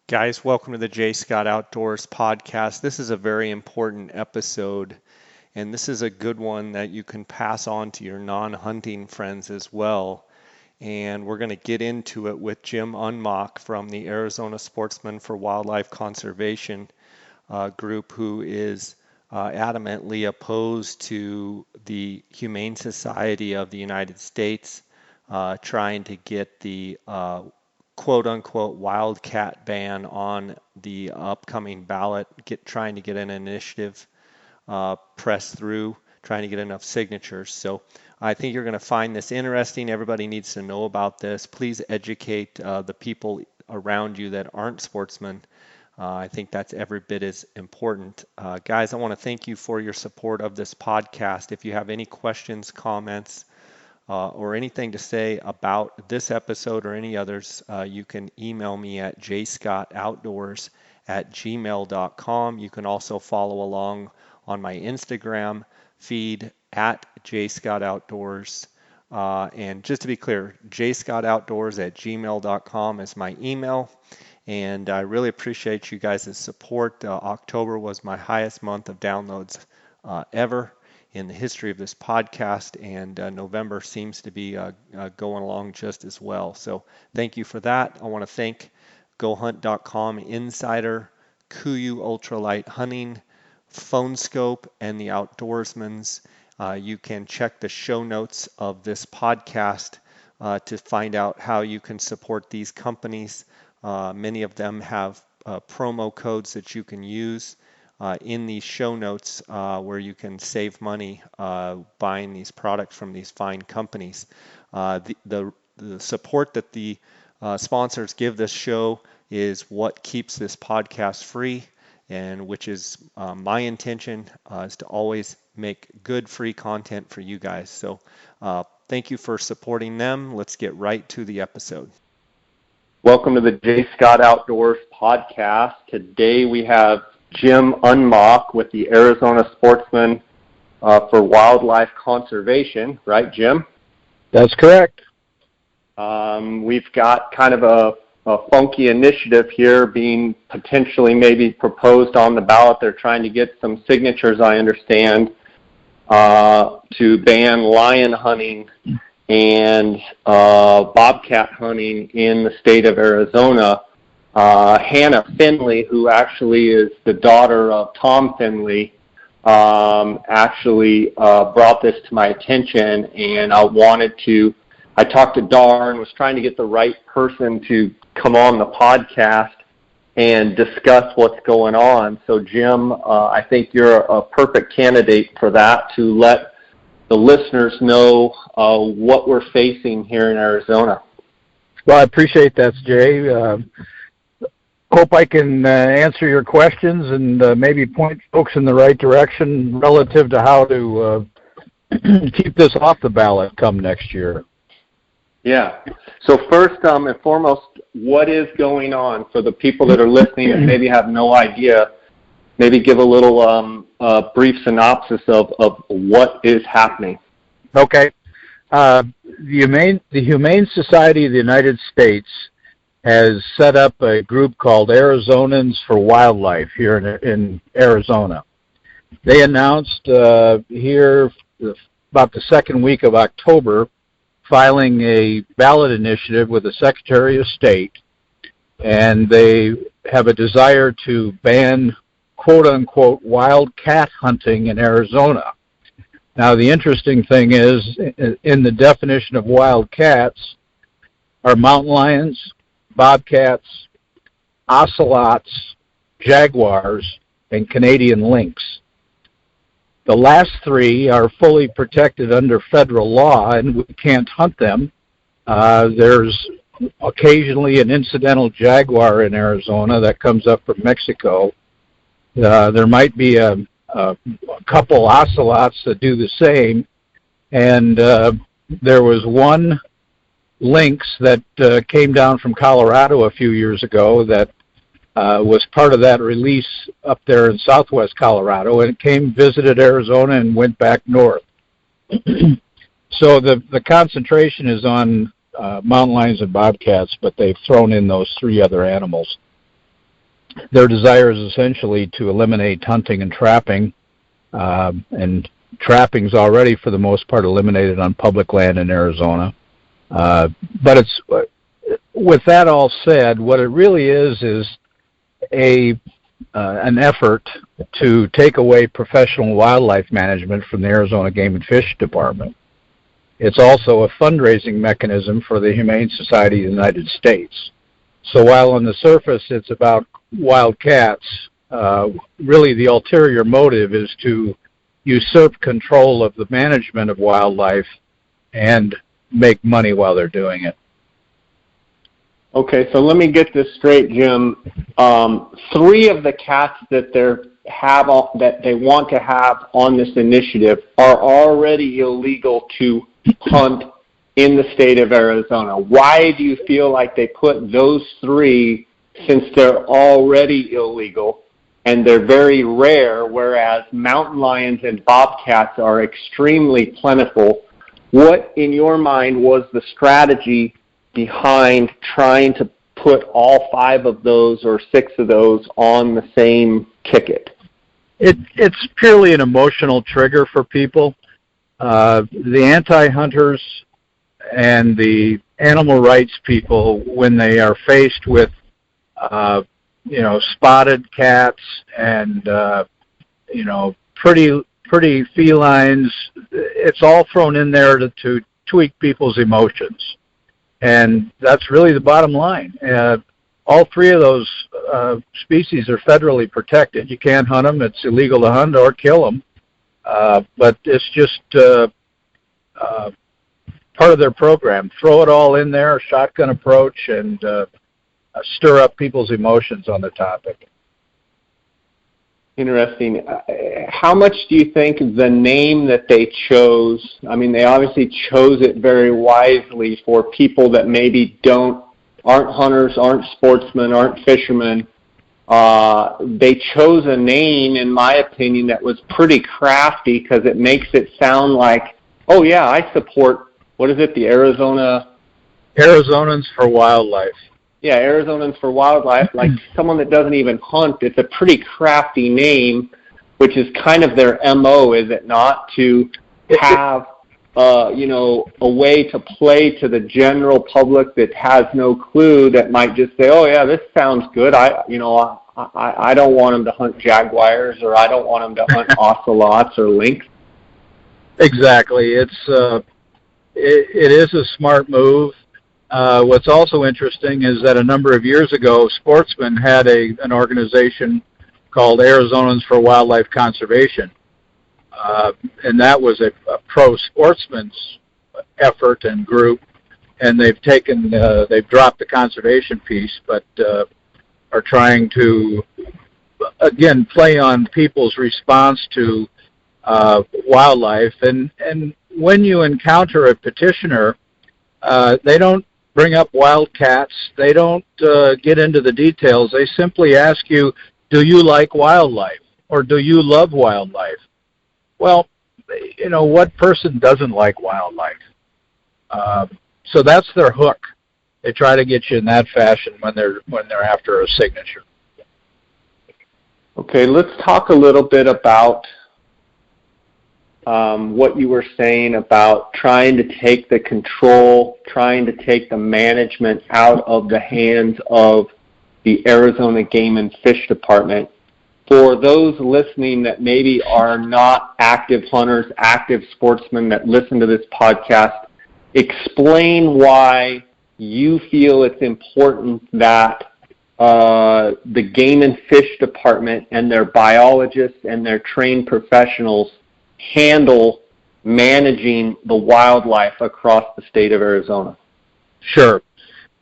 Guys, welcome to the J. Scott Outdoors podcast. This is a very important episode, and this is a good one that you can pass on to your non-hunting friends as well. And we're going to get into it with Jim Unmacht from the Arizona Sportsman for Wildlife Conservation group, who is adamantly opposed to the Humane Society of the United States trying to get the quote unquote wildcat ban on the upcoming ballot, trying to get an initiative pressed through, trying to get enough signatures. So I think you're going to find this interesting. Everybody needs to know about this. Please educate the people around you that aren't sportsmen. I think that's every bit as important. Guys, I want to thank you for your support of this podcast. If you have any questions, comments, or anything to say about this episode or any others, you can email me at jscottoutdoors@gmail.com. You can also follow along on my Instagram feed at jscottoutdoors. And just to be clear, jscottoutdoors@gmail.com is my email. And I really appreciate you guys' support. October was my highest month of downloads ever in the history of this podcast, and November seems to be going along just as well. So thank you for that. I want to thank GoHunt.com Insider, Kuiu Ultralight Hunting, Phone Scope, and the Outdoorsmans. You can check the show notes of this podcast to find out how you can support these companies. Many of them have promo codes that you can use in these show notes where you can save money buying these products from these fine companies. The support that the sponsors give this show is what keeps this podcast free, and which is my intention is to always make good free content for you guys. So thank you for supporting them. Let's get right to the episode. Welcome to the J. Scott Outdoors podcast. Today we have Jim Unmacht with the Arizona Sportsman for Wildlife Conservation, right, Jim? That's correct. We've got kind of a funky initiative here being potentially maybe proposed on the ballot. They're trying to get some signatures, I understand, to ban lion hunting and bobcat hunting in the state of Arizona. Hannah Finley, who actually is the daughter of Tom Finley, actually brought this to my attention, and I talked to Dar and was trying to get the right person to come on the podcast and discuss what's going on. So Jim, I think you're a perfect candidate for that, to let the listeners know what we're facing here in Arizona. Well, I appreciate that, Jay. Hope I can answer your questions and maybe point folks in the right direction relative to how to keep this off the ballot come next year. Yeah. So first and foremost, what is going on for the people that are listening and maybe have no idea? Maybe give a little brief synopsis of what is happening. Okay. The Humane Society of the United States has set up a group called Arizonans for Wildlife here in Arizona. They announced here about the second week of October filing a ballot initiative with the Secretary of State, and they have a desire to ban quote-unquote wildcat hunting in Arizona. Now, the interesting thing is, in the definition of wildcats are mountain lions, bobcats, ocelots, jaguars, and Canadian lynx. The last three are fully protected under federal law, and we can't hunt them. There's occasionally an incidental jaguar in Arizona that comes up from Mexico. There might be a couple ocelots that do the same, and there was one lynx that came down from Colorado a few years ago that was part of that release up there in southwest Colorado, and it came, visited Arizona, and went back north. So the concentration is on mountain lions and bobcats, but they've thrown in those three other animals. Their desire is essentially to eliminate hunting and trapping, and trapping's already, for the most part, eliminated on public land in Arizona. But it's, with that all said, what it really is an effort to take away professional wildlife management from the Arizona Game and Fish Department. It's also a fundraising mechanism for the Humane Society of the United States. So while on the surface it's about wild cats, really the ulterior motive is to usurp control of the management of wildlife and make money while they're doing it. Okay, so let me get this straight, Jim. 3 of the cats that they want to have on this initiative are already illegal to hunt in the state of Arizona. Why do you feel like they put those 3, since they're already illegal and they're very rare, whereas mountain lions and bobcats are extremely plentiful? What, in your mind, was the strategy behind trying to put all 5 of those or 6 of those on the same ticket? It's purely an emotional trigger for people. The anti-hunters and the animal rights people, when they are faced with spotted cats and pretty felines, it's all thrown in there to tweak people's emotions. And that's really the bottom line. All 3 of those species are federally protected. You can't hunt them. It's illegal to hunt or kill them. But it's just part of their program. Throw it all in there, a shotgun approach, and stir up people's emotions on the topic. Interesting. How much do you think the name that they chose, I mean, they obviously chose it very wisely for people that maybe aren't hunters, aren't sportsmen, aren't fishermen. They chose a name, in my opinion, that was pretty crafty because it makes it sound like, oh yeah, I support, what is it, the Arizonans for Wildlife. Yeah, Arizonans for Wildlife, like someone that doesn't even hunt. It's a pretty crafty name, which is kind of their MO, is it not? To have, a way to play to the general public that has no clue, that might just say, oh yeah, this sounds good. I don't want them to hunt jaguars, or I don't want them to hunt ocelots or lynx. Exactly. It is a smart move. What's also interesting is that a number of years ago, Sportsman had an organization called Arizonans for Wildlife Conservation, and that was a pro-sportsman's effort and group. And they've dropped the conservation piece, but are trying to again play on people's response to wildlife. And when you encounter a petitioner, they don't bring up wildcats. They don't get into the details. They simply ask you, do you like wildlife, or do you love wildlife? Well, what person doesn't like wildlife? So that's their hook. They try to get you in that fashion when they're after a signature. Okay, let's talk a little bit about what you were saying about trying to take the control, trying to take the management out of the hands of the Arizona Game and Fish Department. For those listening that maybe are not active hunters, active sportsmen that listen to this podcast, explain why you feel it's important that the Game and Fish Department and their biologists and their trained professionals handle managing the wildlife across the state of Arizona. Sure.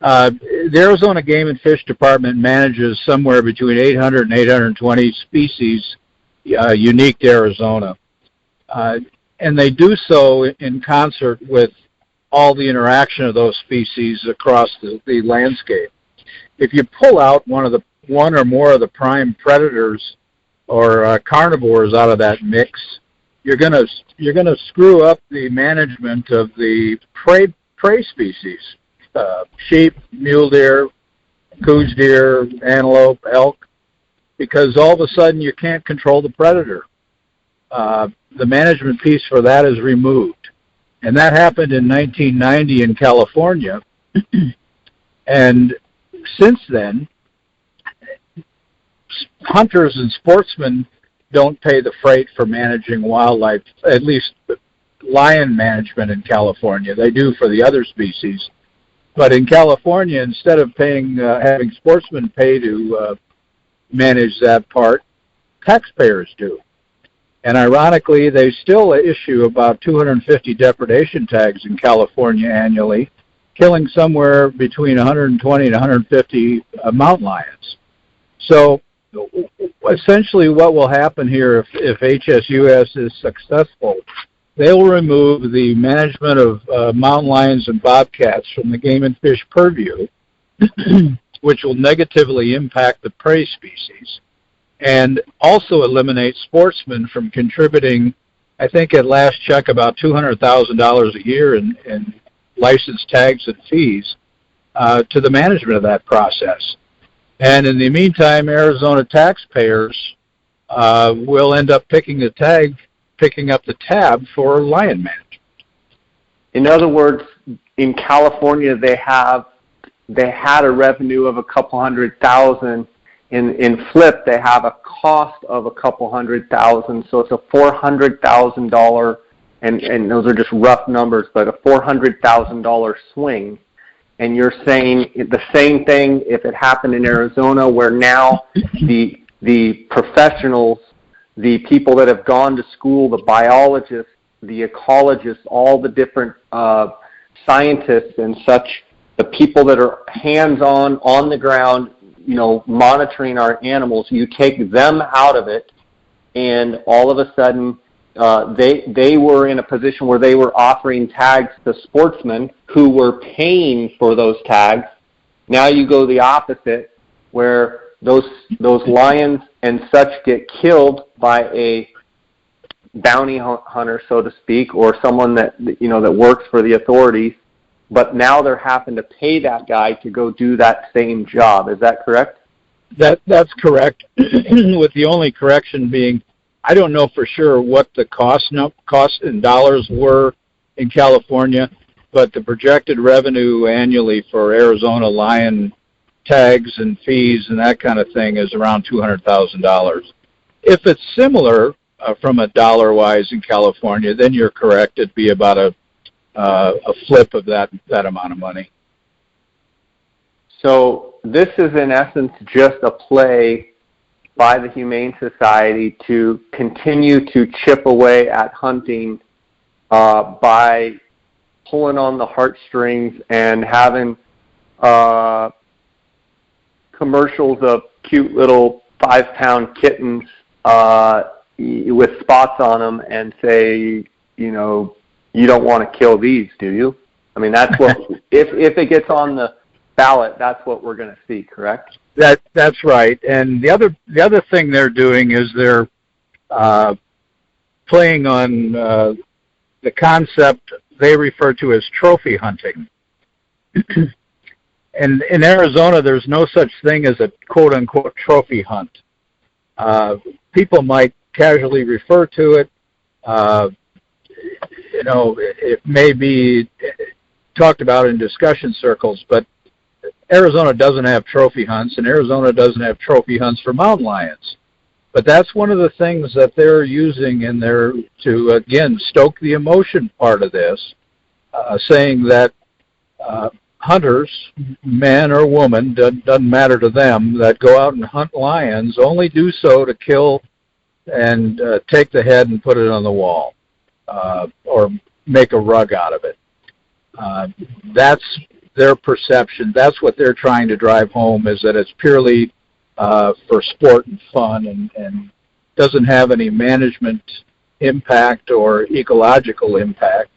The Arizona Game and Fish Department manages somewhere between 800 and 820 species unique to Arizona. And they do so in concert with all the interaction of those species across the landscape. If you pull out one or more of the prime predators or carnivores out of that mix, you're gonna screw up the management of the prey species: sheep, mule deer, coues deer, antelope, elk. because all of a sudden you can't control the predator. The management piece for that is removed. And that happened in 1990 in California. And since then, hunters and sportsmen don't pay the freight for managing wildlife, at least lion management in California. They do for the other species. But in California, instead of paying, having sportsmen pay to manage that part, taxpayers do. And ironically, they still issue about 250 depredation tags in California annually, killing somewhere between 120 and 150 mountain lions. So essentially what will happen here if HSUS is successful, they'll remove the management of mountain lions and bobcats from the game and fish purview, which will negatively impact the prey species, and also eliminate sportsmen from contributing, I think at last check, about $200,000 a year in license tags and fees to the management of that process. And in the meantime, Arizona taxpayers will end up picking up the tab for lion management. In other words, in California, they had a revenue of a couple $100,000. In flip, they have a cost of a couple $100,000, so it's a $400,000, and those are just rough numbers, but a $400,000 swing. And you're saying the same thing if it happened in Arizona, where now the professionals, the people that have gone to school, the biologists, the ecologists, all the different scientists and such, the people that are hands-on, on the ground, monitoring our animals, you take them out of it, and all of a sudden they were in a position where they were offering tags to sportsmen who were paying for those tags. Now you go the opposite, where those lions and such get killed by a bounty hunter, so to speak, or someone that works for the authorities. But now they're having to pay that guy to go do that same job. Is that correct? That's correct, with the only correction being, I don't know for sure what the cost in dollars were in California, but the projected revenue annually for Arizona lion tags and fees and that kind of thing is around $200,000. If it's similar from a dollar-wise in California, then you're correct. It'd be about a flip of that amount of money. So this is in essence just a play by the Humane Society to continue to chip away at hunting by pulling on the heartstrings and having commercials of cute little 5-pound kittens with spots on them and say, you don't want to kill these, do you? I mean, that's what, if it gets on the ballot, that's what we're going to see, correct? That's right. And the other thing they're doing is they're playing on the concept they refer to as trophy hunting. And in Arizona, there's no such thing as a quote-unquote trophy hunt. People might casually refer to it. It may be talked about in discussion circles, but Arizona doesn't have trophy hunts, and Arizona doesn't have trophy hunts for mountain lions. But that's one of the things that they're using in there to, again, stoke the emotion part of this, saying that hunters, man or woman, doesn't matter to them, that go out and hunt lions only do so to kill and take the head and put it on the wall or make a rug out of it. That's their perception. That's what they're trying to drive home, is that it's purely for sport and fun and doesn't have any management impact or ecological impact.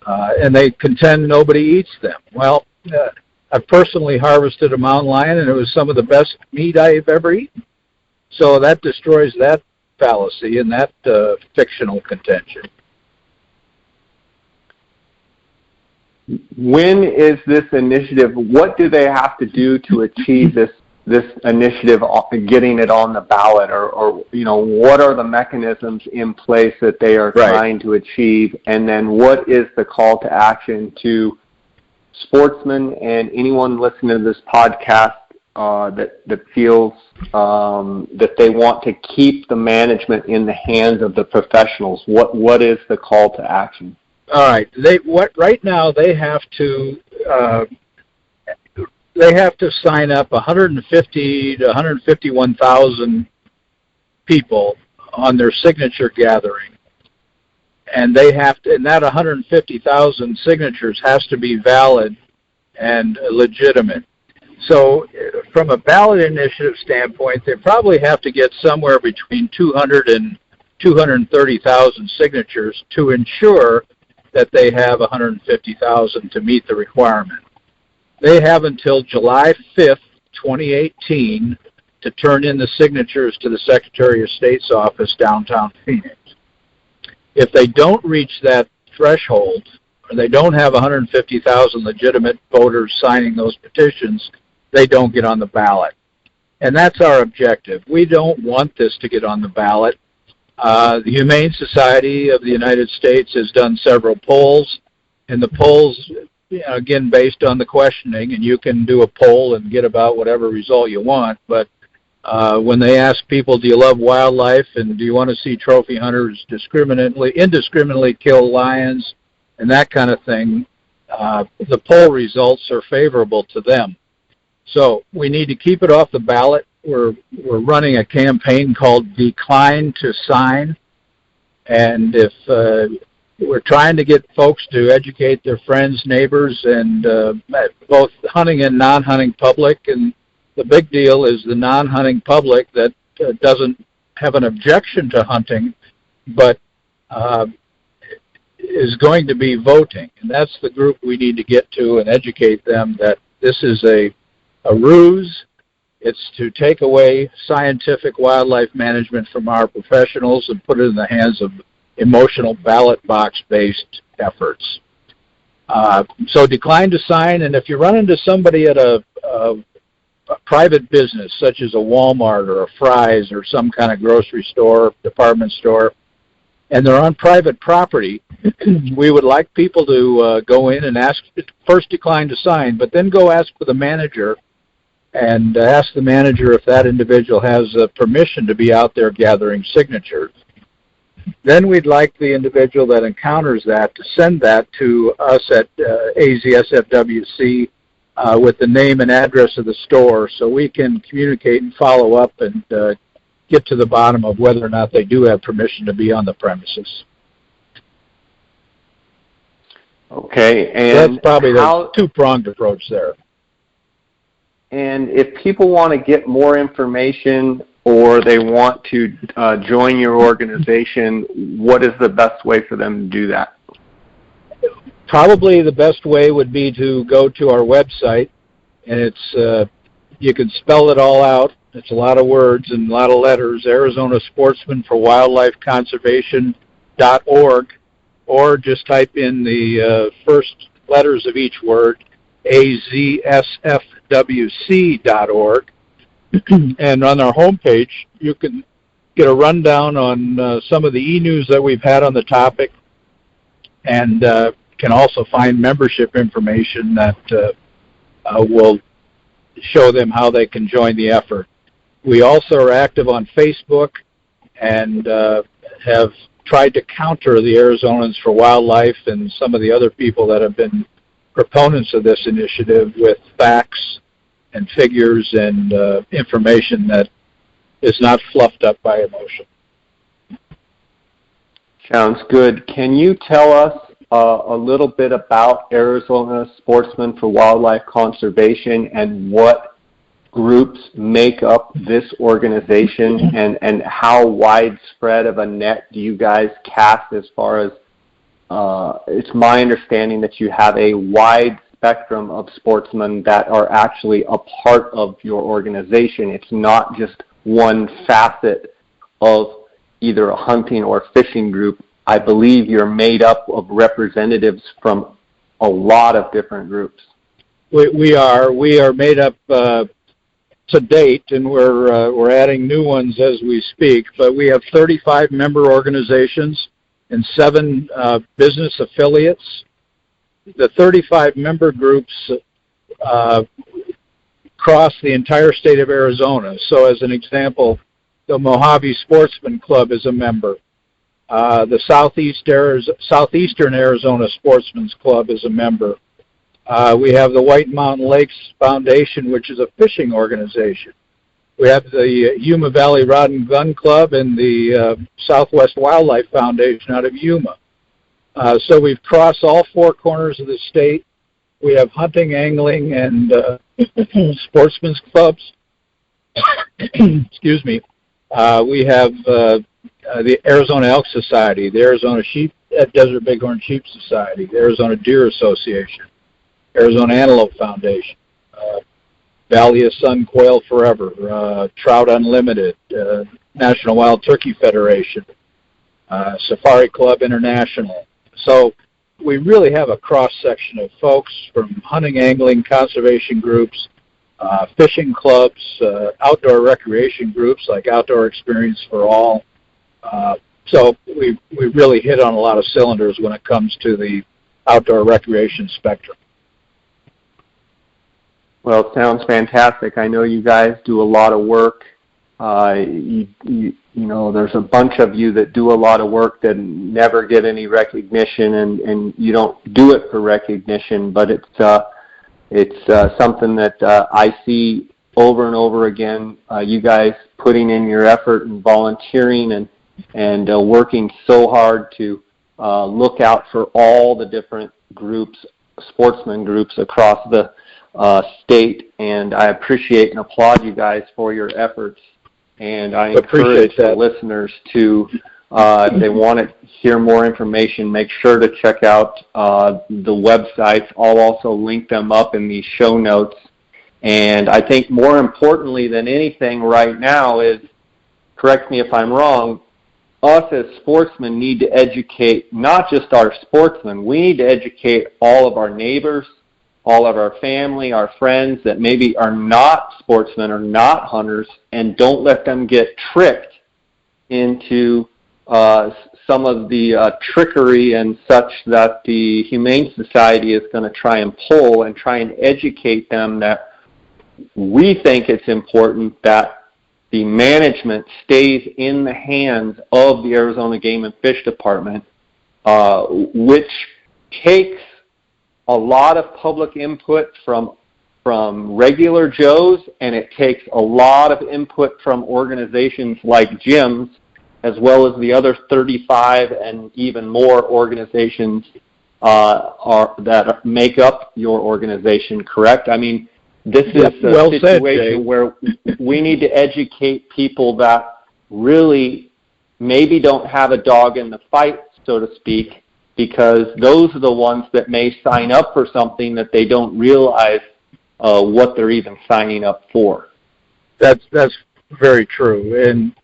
And they contend nobody eats them. Well, I've personally harvested a mountain lion, and it was some of the best meat I've ever eaten. So that destroys that fallacy and that fictional contention. When is this initiative, what do they have to do to achieve this this initiative getting it on the ballot, or what are the mechanisms in place that they are trying to achieve, and then what is the call to action to Sportsman and anyone listening to this podcast that feels that they want to keep the management in the hands of the professionals? What is the call to action? All right. Right now they have to sign up 150 to 151,000 people on their signature gathering, and they have to, and that 150,000 signatures has to be valid and legitimate. So from a ballot initiative standpoint, they probably have to get somewhere between 200 and 230,000 signatures to ensure that they have 150,000 to meet the requirement. They have until July 5th, 2018 to turn in the signatures to the Secretary of State's office downtown Phoenix. If they don't reach that threshold, or they don't have 150,000 legitimate voters signing those petitions, they don't get on the ballot. And that's our objective. We don't want this to get on the ballot. The Humane Society of the United States has done several polls, and the polls, again, based on the questioning, and you can do a poll and get about whatever result you want, but when they ask people, do you love wildlife, and do you want to see trophy hunters indiscriminately kill lions, and that kind of thing, the poll results are favorable to them. So we need to keep it off the ballot. We're running a campaign called Decline to Sign, and if we're trying to get folks to educate their friends, neighbors, and both hunting and non-hunting public. And the big deal is the non-hunting public that doesn't have an objection to hunting, but is going to be voting. And that's the group we need to get to and educate them that this is a ruse. It's to take away scientific wildlife management from our professionals and put it in the hands of emotional ballot box-based efforts. So decline to sign, and if you run into somebody at a private business, such as a Walmart or a Fry's or some kind of grocery store, department store, and they're on private property, we would like people to go in and ask, first decline to sign, but then go ask for the manager and ask the manager if that individual has permission to be out there gathering signatures. Then we'd like the individual that encounters that to send that to us at AZSFWC with the name and address of the store so we can communicate and follow up and get to the bottom of whether or not they do have permission to be on the premises. Okay, and so that's probably the two-pronged approach there. And if people want to get more information or they want to join your organization, what is the best way for them to do that? Probably the best way would be to go to our website, and it's you can spell it all out. It's a lot of words and a lot of letters, Arizona Sportsman for Wildlife Conservation.org, or just type in the first letters of each word, AZSFWC.org. And on our homepage, you can get a rundown on some of the e-news that we've had on the topic, and can also find membership information that will show them how they can join the effort. We also are active on Facebook and have tried to counter the Arizonans for Wildlife and some of the other people that have been proponents of this initiative with facts and figures and information that is not fluffed up by emotion. Sounds good. Can you tell us a little bit about Arizona Sportsman for Wildlife Conservation and what groups make up this organization, and how widespread of a net do you guys cast as far as it's my understanding that you have a wide spectrum of sportsmen that are actually a part of your organization. It's not just one facet of either a hunting or fishing group. I believe you're made up of representatives from a lot of different groups. We are made up to date, and we're adding new ones as we speak, but we have 35 member organizations and 7 business affiliates. The 35 member groups cross the entire state of Arizona. So as an example, the Mojave Sportsman Club is a member. The Southeastern Arizona Sportsman's Club is a member. We have the White Mountain Lakes Foundation, which is a fishing organization. We have the Yuma Valley Rod and Gun Club and the Southwest Wildlife Foundation out of Yuma. So we've crossed all 4 corners of the state. We have hunting, angling, and sportsmen's clubs. Excuse me. We have the Arizona Elk Society, the Arizona Desert Bighorn Sheep Society, the Arizona Deer Association, Arizona Antelope Foundation, Valley of Sun Quail Forever, Trout Unlimited, National Wild Turkey Federation, Safari Club International. So we really have a cross-section of folks from hunting, angling, conservation groups, fishing clubs, outdoor recreation groups like Outdoor Experience for All. So we really hit on a lot of cylinders when it comes to the outdoor recreation spectrum. Well, it sounds fantastic. I know you guys do a lot of work. You know, there's a bunch of you that do a lot of work that never get any recognition, and you don't do it for recognition, but it's something that I see over and over again. You guys putting in your effort and volunteering and working so hard to look out for all the different groups, sportsman groups across the state, and I appreciate and applaud you guys for your efforts. And I encourage the listeners to, if they want to hear more information, make sure to check out the websites. I'll also link them up in the show notes. And I think more importantly than anything right now is, correct me if I'm wrong, us as sportsmen need to educate not just our sportsmen. We need to educate all of our neighbors, all of our family, our friends that maybe are not sportsmen or not hunters, and don't let them get tricked into some of the trickery and such that the Humane Society is going to try and pull, and try and educate them that we think it's important that the management stays in the hands of the Arizona Game and Fish Department, which takes a lot of public input from regular Joes, and it takes a lot of input from organizations like Jim's, as well as the other 35 and even more organizations that make up your organization, correct? I mean, this is a situation where we need to educate people that really maybe don't have a dog in the fight, so to speak, because those are the ones that may sign up for something that they don't realize what they're even signing up for. That's very true. And,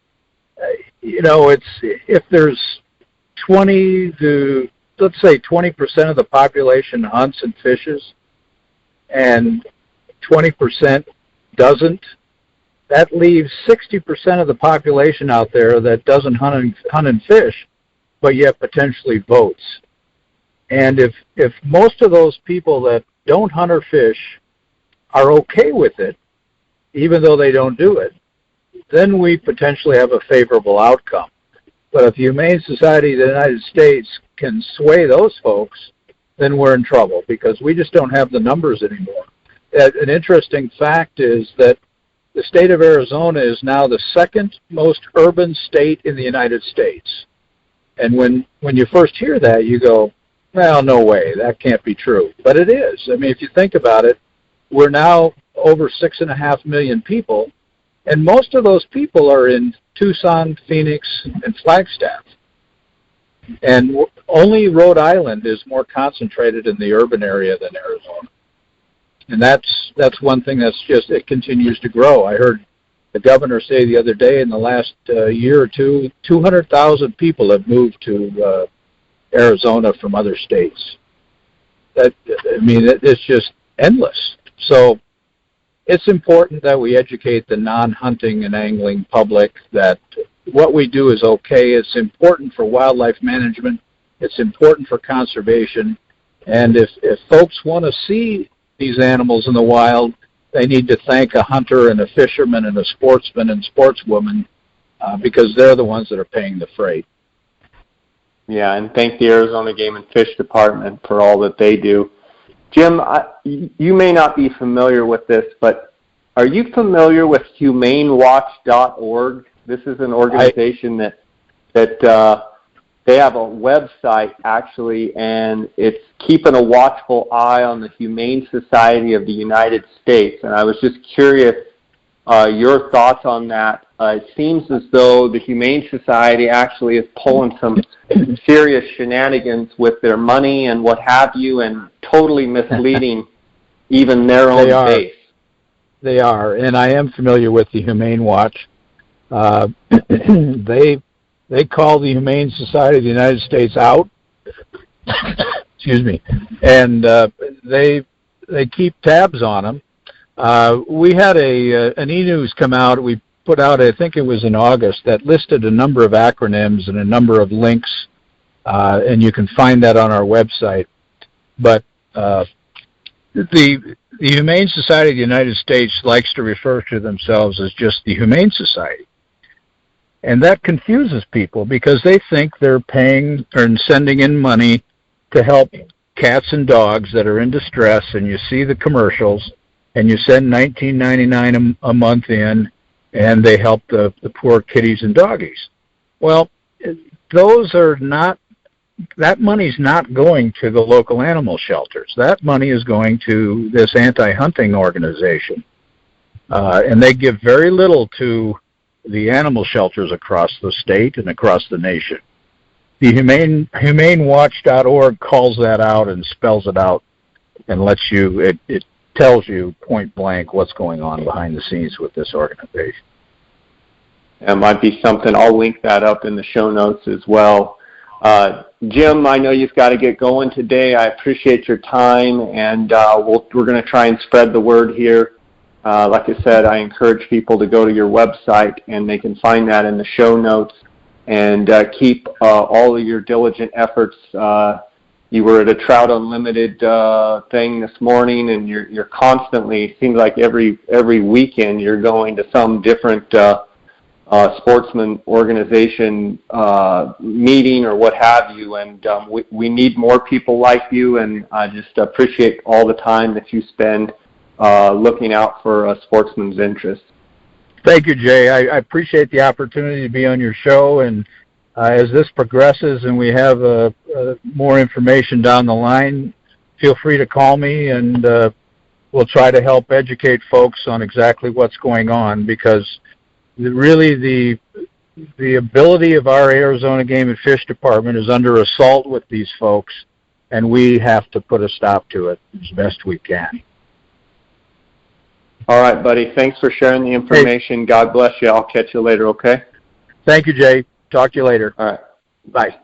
you know, if there's 20 to, let's say 20% of the population hunts and fishes, and 20% doesn't, that leaves 60% of the population out there that doesn't hunt and fish, but yet potentially votes. And if most of those people that don't hunt or fish are okay with it, even though they don't do it, then we potentially have a favorable outcome. But if the Humane Society of the United States can sway those folks, then we're in trouble, because we just don't have the numbers anymore. An interesting fact is that the state of Arizona is now the second most urban state in the United States. And when you first hear that, you go, well, no way, that can't be true. But it is. I mean, if you think about it, we're now over 6.5 million people, and most of those people are in Tucson, Phoenix, and Flagstaff. And only Rhode Island is more concentrated in the urban area than Arizona. And that's one thing that's just, it continues to grow. I heard the governor say the other day, in the last year or two, 200,000 people have moved to Arizona from other states. It's just endless. So it's important that we educate the non-hunting and angling public that what we do is okay. It's important for wildlife management. It's important for conservation. And if folks want to see these animals in the wild, they need to thank a hunter and a fisherman and a sportsman and sportswoman because they're the ones that are paying the freight. Yeah, and thank the Arizona Game and Fish Department for all that they do. Jim, you may not be familiar with this, but are you familiar with HumaneWatch.org? This is an organization that they have a website, actually, and it's keeping a watchful eye on the Humane Society of the United States. And I was just curious your thoughts on that. It seems as though the Humane Society actually is pulling some serious shenanigans with their money and what have you, and totally misleading even their own base. They are, and I am familiar with the Humane Watch. They call the Humane Society of the United States out. Excuse me, and they keep tabs on them. We had an e-news come out. We put out, I think it was in August, that listed a number of acronyms and a number of links, and you can find that on our website. But the Humane Society of the United States likes to refer to themselves as just the Humane Society. And that confuses people because they think they're paying or sending in money to help cats and dogs that are in distress, and you see the commercials, and you send $19.99 a month in, and they help the poor kitties and doggies. Well, those are not, that money's not going to the local animal shelters. That money is going to this anti-hunting organization. And they give very little to the animal shelters across the state and across the nation. The HumaneWatch.org calls that out and spells it out and lets you, it tells you point blank what's going on behind the scenes with this organization. That might be something. I'll link that up in the show notes as well. Jim, I know you've got to get going today. I appreciate your time, and we're going to try and spread the word here. Like I said, I encourage people to go to your website, and they can find that in the show notes, and keep all of your diligent efforts. You were at a Trout Unlimited thing this morning, and you're constantly, it seems like every weekend you're going to some different sportsman organization meeting or what have you, and we need more people like you, and I just appreciate all the time that you spend looking out for a sportsman's interests. Thank you, Jay. I appreciate the opportunity to be on your show, and as this progresses and we have more information down the line, feel free to call me, and we'll try to help educate folks on exactly what's going on, because really the ability of our Arizona Game and Fish Department is under assault with these folks, and we have to put a stop to it as best we can. All right, buddy. Thanks for sharing the information. Hey. God bless you. I'll catch you later, okay? Thank you, Jay. Talk to you later. All right. Bye.